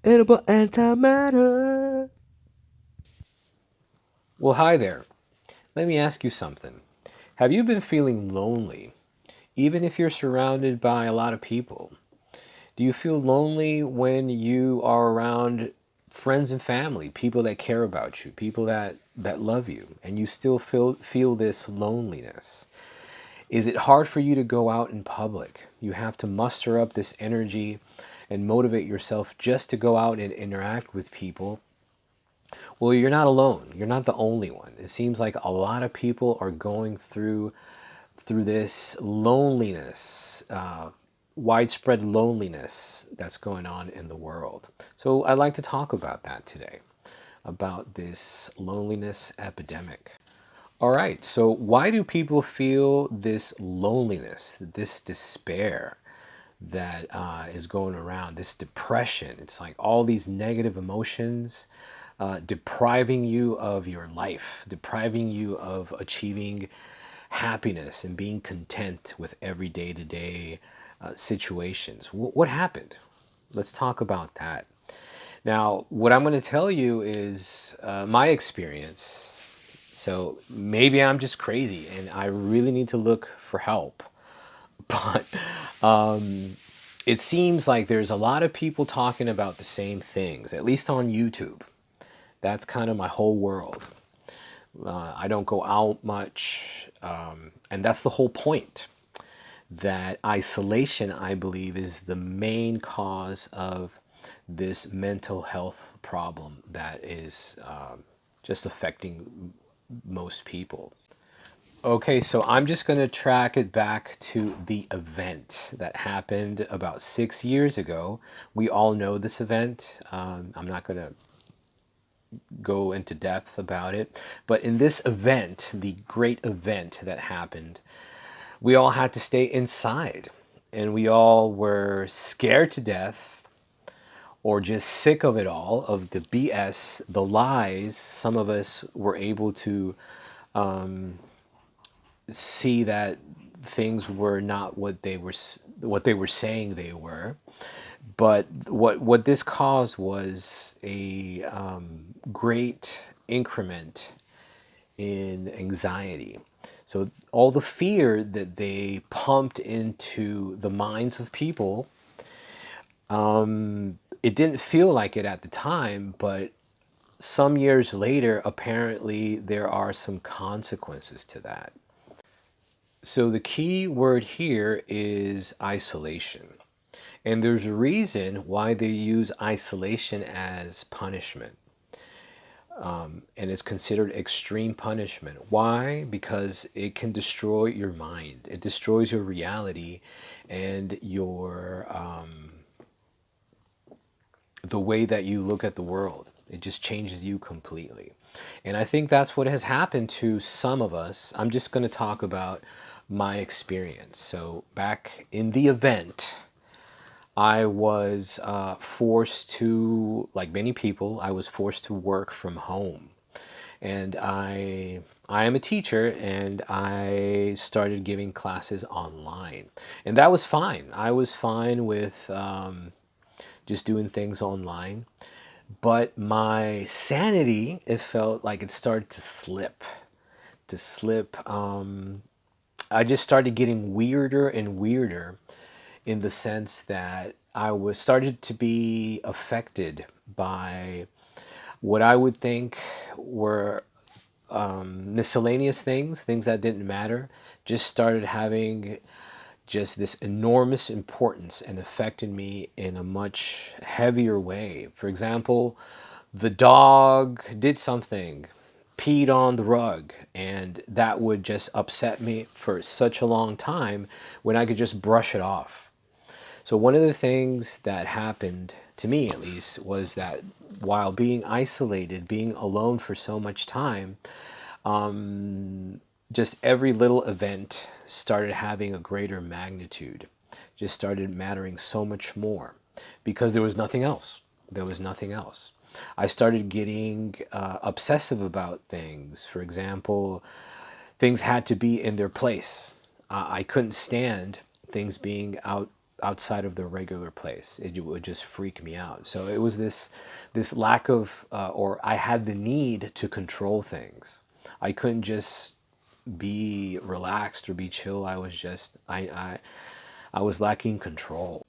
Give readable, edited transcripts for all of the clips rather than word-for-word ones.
Edible antimatter. Well, hi there. Let me ask you something. Have you been feeling lonely, even if you're surrounded by a lot of people? Do you feel lonely when you are around friends and family, people that care about you, people that love you, and you still feel this loneliness? Is it hard for you to go out in public? You have to muster up this energy and motivate yourself just to go out and interact with people. Well, you're not alone. You're not the only one. It seems like a lot of people are going through this loneliness, widespread loneliness that's going on in the world. So I'd like to talk about that today, about this loneliness epidemic. All right, so why do people feel this loneliness, this despair that is going around, this depression? It's like all these negative emotions depriving you of your life, depriving you of achieving happiness and being content with every day to day situations. What happened? Let's talk about that. Now, what I'm going to tell you is my experience. So maybe I'm just crazy and I really need to look for help. But it seems like there's a lot of people talking about the same things, at least on YouTube. That's kind of my whole world. I don't go out much. And that's the whole point. That isolation, I believe, is the main cause of this mental health problem that is just affecting most people. Okay, so I'm just going to track it back to the event that happened about 6 years ago. We all know this event. I'm not going to go into depth about it. But in this event, the great event that happened, we all had to stay inside. And we all were scared to death or just sick of it all, of the BS, the lies. Some of us were able to see that things were not what they were saying they were. But what this caused was a great increment in anxiety. So all the fear that they pumped into the minds of people, it didn't feel like it at the time, but some years later, apparently there are some consequences to that. So the key word here is isolation. And there's a reason why they use isolation as punishment. And it's considered extreme punishment. Why? Because it can destroy your mind. It destroys your reality and your the way that you look at the world. It just changes you completely. And I think that's what has happened to some of us. I'm just going to talk about my experience. So back in the event, I was forced to, like many people, I was forced to work from home. And I am a teacher and I started giving classes online. And that was fine. I was fine with just doing things online. But my sanity, it felt like it started to slip. To slip. I just started getting weirder and weirder in the sense that I was started to be affected by what I would think were miscellaneous things, things that didn't matter, just started having just this enormous importance and affected me in a much heavier way. For example, the dog did something, peed on the rug, and that would just upset me for such a long time when I could just brush it off. So, one of the things that happened to me, at least, was that while being isolated, being alone for so much time, just every little event started having a greater magnitude, just started mattering so much more because there was nothing else. There was nothing else. I started getting obsessive about things. For example, things had to be in their place. I couldn't stand things being out outside of the regular place. It would just freak me out. So it was this lack of, or I had the need to control things. I couldn't just be relaxed or be chill. I was just I was lacking control.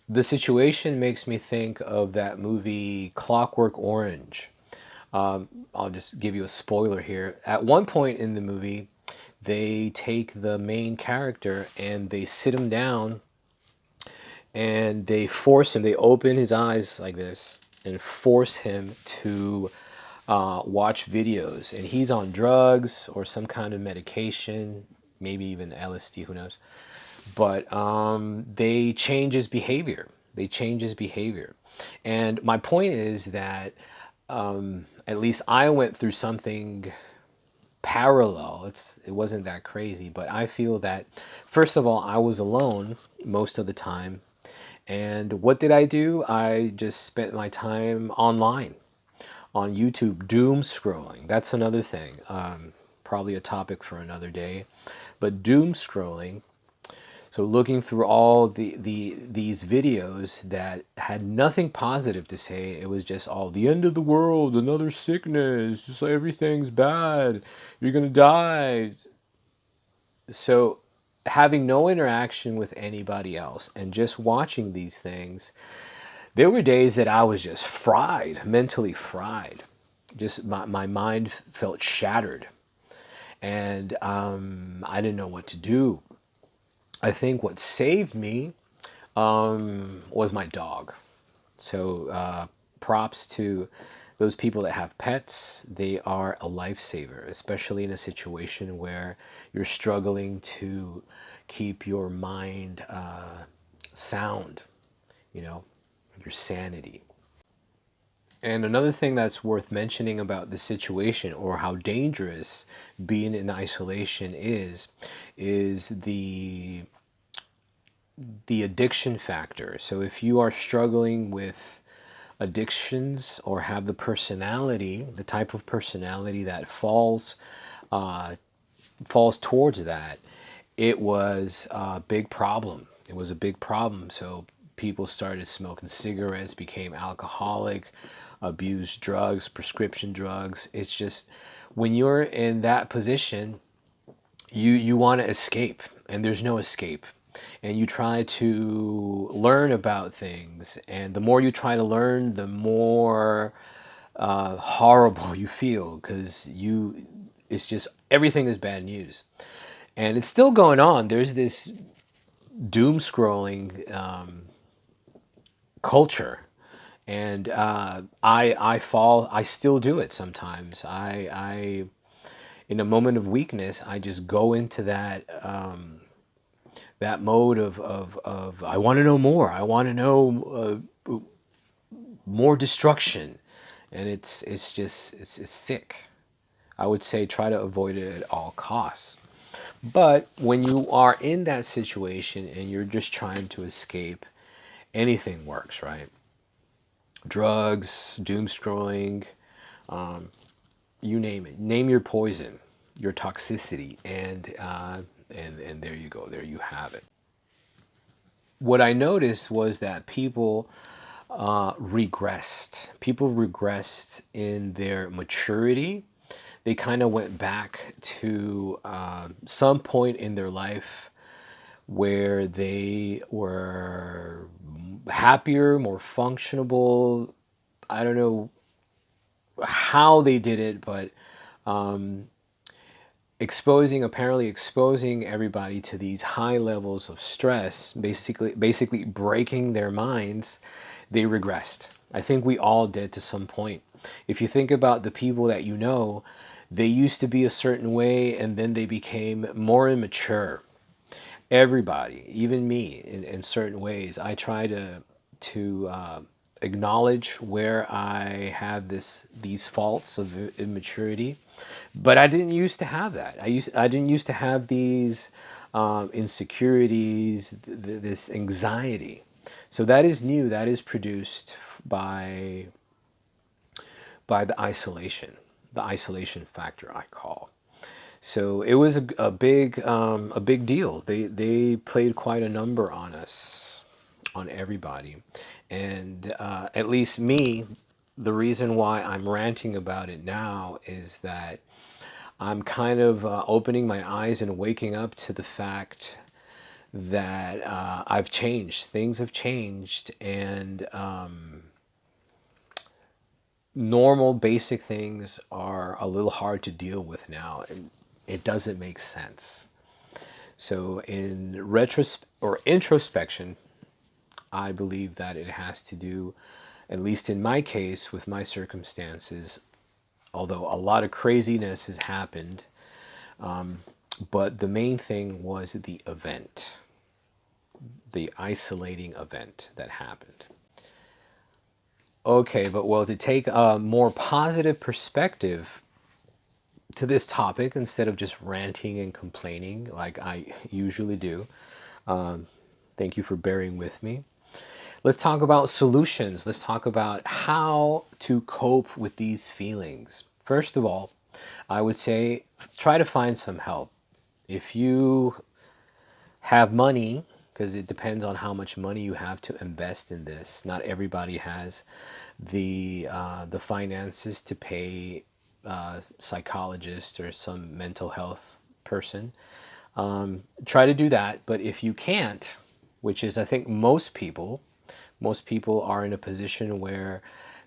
The situation makes me think of that movie Clockwork Orange. I'll just give you a spoiler here. At one point in the movie, they take the main character and they sit him down and they force him, they open his eyes like this and force him to watch videos. And he's on drugs or some kind of medication, maybe even LSD, who knows. But they change his behavior. They change his behavior. And my point is that at least I went through something parallel. It wasn't that crazy, but I feel that first of all, I was alone most of the time. And what did I do? I just spent my time online on YouTube, doom scrolling. That's another thing. Probably a topic for another day. But doom scrolling, so looking through all these videos that had nothing positive to say, it was just all the end of the world, another sickness, just like everything's bad, you're gonna die. So having no interaction with anybody else and just watching these things, there were days that I was just fried, mentally fried. Just my mind felt shattered, and I didn't know what to do. I think what saved me was my dog. So props to those people that have pets. They are a lifesaver, especially in a situation where you're struggling to keep your mind sound, you know, your sanity. And another thing that's worth mentioning about the situation or how dangerous being in isolation is the addiction factor. So if you are struggling with addictions or have the personality, the type of personality that falls towards that, it was a big problem. It was a big problem. So people started smoking cigarettes, became alcoholic, abused drugs, prescription drugs. It's just when you're in that position, you want to escape, and there's no escape. And you try to learn about things, and the more you try to learn, the more horrible you feel because it's just everything is bad news, and it's still going on. There's this doom scrolling culture, and I still do it sometimes. I in a moment of weakness, I just go into that mode of I want to know more. I want to know more destruction, and it's sick. I would say try to avoid it at all costs. But when you are in that situation and you're just trying to escape, anything works, right? Drugs, doom scrolling, you name it. Name your poison, your toxicity, and there you go. There you have it. What I noticed was that people regressed. People regressed in their maturity. They kind of went back to some point in their life where they were happier, more functionable. I don't know how they did it, but apparently exposing everybody to these high levels of stress, basically breaking their minds, they regressed. I think we all did to some point. If you think about the people that you know, they used to be a certain way and then they became more immature. Everybody, even me, in certain ways, I try to acknowledge where I have these faults of immaturity, but I didn't used to have that. I didn't used to have these insecurities, this anxiety. So that is new. That is produced by the isolation factor, I call. So it was a big deal. They played quite a number on us, on everybody, and at least me. The reason why I'm ranting about it now is that I'm kind of opening my eyes and waking up to the fact that I've changed. Things have changed, and normal, basic things are a little hard to deal with now, and it doesn't make sense. So, in retrospect or introspection, I believe that it has to do, at least in my case, with my circumstances. Although a lot of craziness has happened, but the main thing was the event, the isolating event that happened. Okay, but well, to take a more positive perspective to this topic instead of just ranting and complaining like I usually do, thank you for bearing with me. Let's talk about solutions. Let's talk about how to cope with these feelings. First of all, I would say try to find some help. If you have money, because it depends on how much money you have to invest in this. Not everybody has the finances to pay a psychologist or some mental health person. Try to do that. But if you can't, which is I think most people are in a position where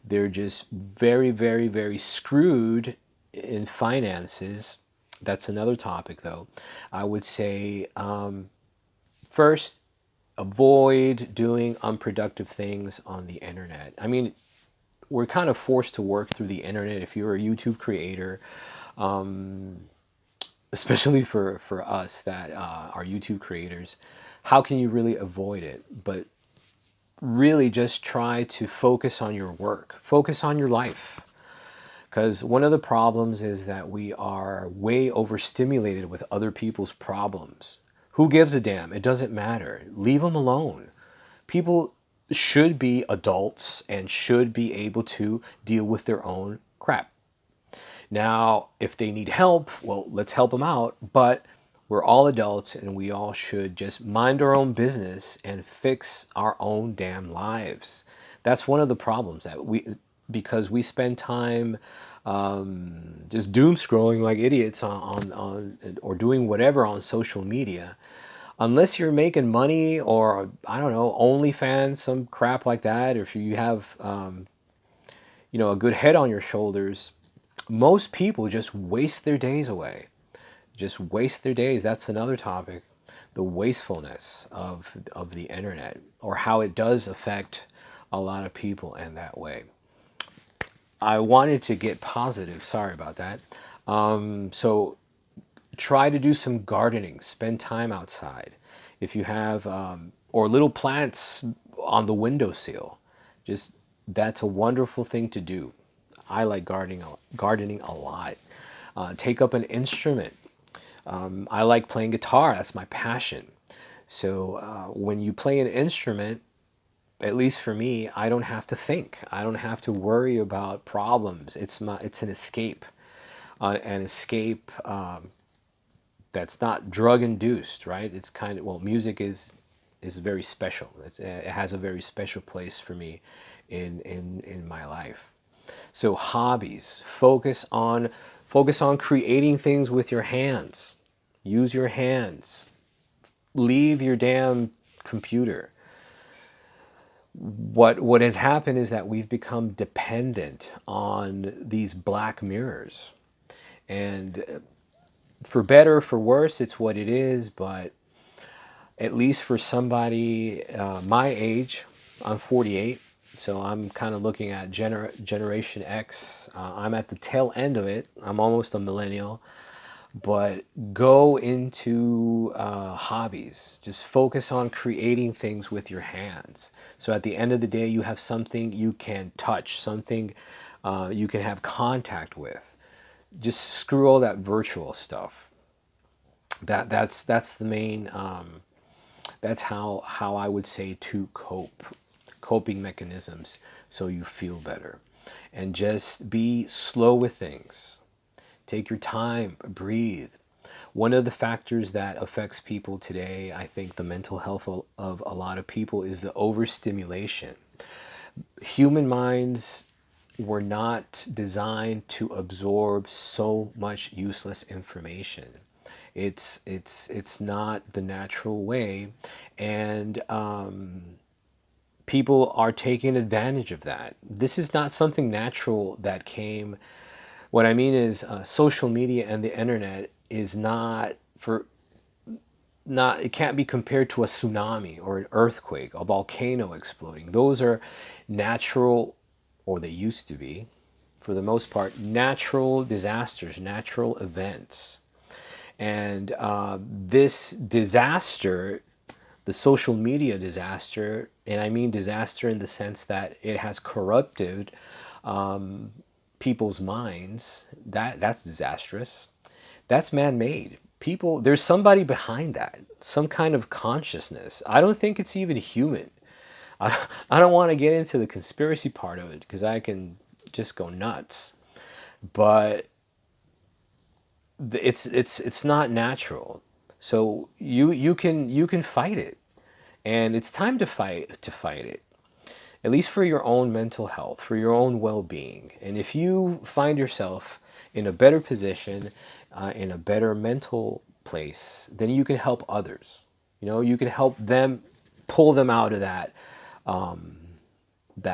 they're just very, very, very screwed in finances. That's another topic, though. I would say first, avoid doing unproductive things on the internet. I mean, we're kind of forced to work through the internet. If you're a YouTube creator, especially for us that are YouTube creators, how can you really avoid it? But really just try to focus on your work, focus on your life. Because one of the problems is that we are way overstimulated with other people's problems. Who gives a damn? It doesn't matter. Leave them alone. People should be adults and should be able to deal with their own crap. Now, if they need help, well, let's help them out. But we're all adults and we all should just mind our own business and fix our own damn lives. That's one of the problems that because we spend time just doom scrolling like idiots on or doing whatever on social media. Unless you're making money or I don't know, OnlyFans, some crap like that, or if you have a good head on your shoulders, most people just waste their days away. Just waste their days. That's another topic, the wastefulness of the internet, or how it does affect a lot of people in that way. I wanted to get positive. Sorry about that. So try to do some gardening. Spend time outside. If you have or little plants on the windowsill, just that's a wonderful thing to do. I like gardening a lot. Take up an instrument. I like playing guitar. That's my passion. So when you play an instrument, at least for me, I don't have to think. I don't have to worry about problems. It's an escape, an escape that's not drug induced, right? It's kind of, well, music is very special. It has a very special place for me in my life. So hobbies, focus on creating things with your hands. Use your hands. Leave your damn computer. What has happened is that we've become dependent on these black mirrors. And for better or for worse, it's what it is, but at least for somebody my age, I'm 48, so I'm kind of looking at Generation X. I'm at the tail end of it. I'm almost a millennial. But go into hobbies. Just focus on creating things with your hands. So at the end of the day, you have something you can touch, something you can have contact with. Just screw all that virtual stuff. That's the main. That's how I would say to coping mechanisms, so you feel better, and just be slow with things. Take your time, breathe. One of the factors that affects people today, I think the mental health of a lot of people, is the overstimulation. Human minds were not designed to absorb so much useless information. It's not the natural way, and people are taking advantage of that. This is not something natural that came. What I mean is, social media and the internet is not for not. It can't be compared to a tsunami or an earthquake, a volcano exploding. Those are natural, or they used to be, for the most part, natural disasters, natural events. And this disaster, the social media disaster, and I mean disaster in the sense that it has corrupted people's minds, that's disastrous. That's man-made. People, there's somebody behind that, some kind of consciousness. I don't think it's even human. I don't want to get into the conspiracy part of it because I can just go nuts. But it's not natural. So you can fight it, and it's time to fight it. At least for your own mental health, for your own well-being. And if you find yourself in a better position, in a better mental place, then you can help others. You know, you can help them, pull them out of that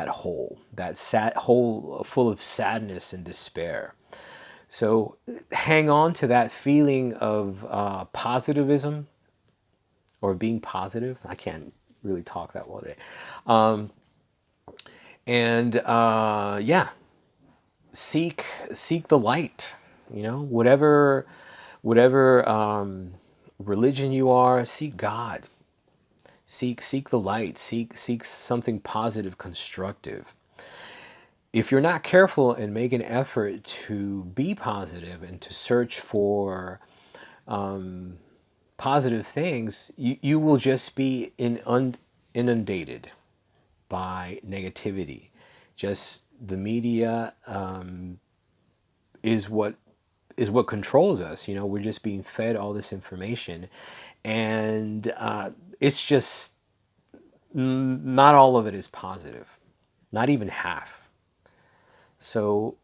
hole, that sad hole full of sadness and despair. So hang on to that feeling of positivism, or being positive. I can't really talk that well today. And yeah, seek the light. You know, whatever religion you are, seek God. Seek the light. Seek something positive, constructive. If you're not careful and make an effort to be positive and to search for positive things, you will just be inundated by negativity. Just the media is what controls us. You know, we're just being fed all this information, and it's just not all of it is positive, not even half. So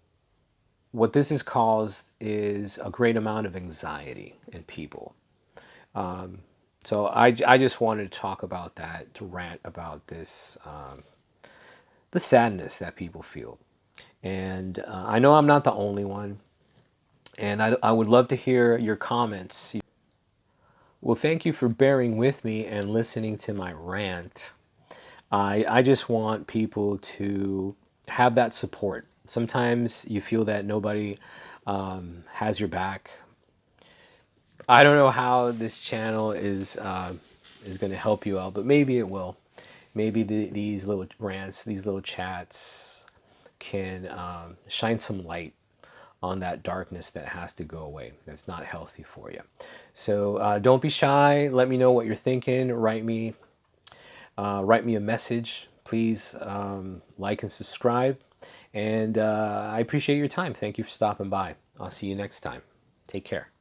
what this has caused is a great amount of anxiety in people. So I just wanted to talk about that, to rant about this, the sadness that people feel. And I know I'm not the only one. And I would love to hear your comments. Well, thank you for bearing with me and listening to my rant. I just want people to have that support. Sometimes you feel that nobody has your back. I don't know how this channel is going to help you out, but maybe it will. Maybe these little rants, these little chats can shine some light on that darkness that has to go away. That's not healthy for you. So don't be shy. Let me know what you're thinking. Write me a message. Please like and subscribe. And I appreciate your time. Thank you for stopping by. I'll see you next time. Take care.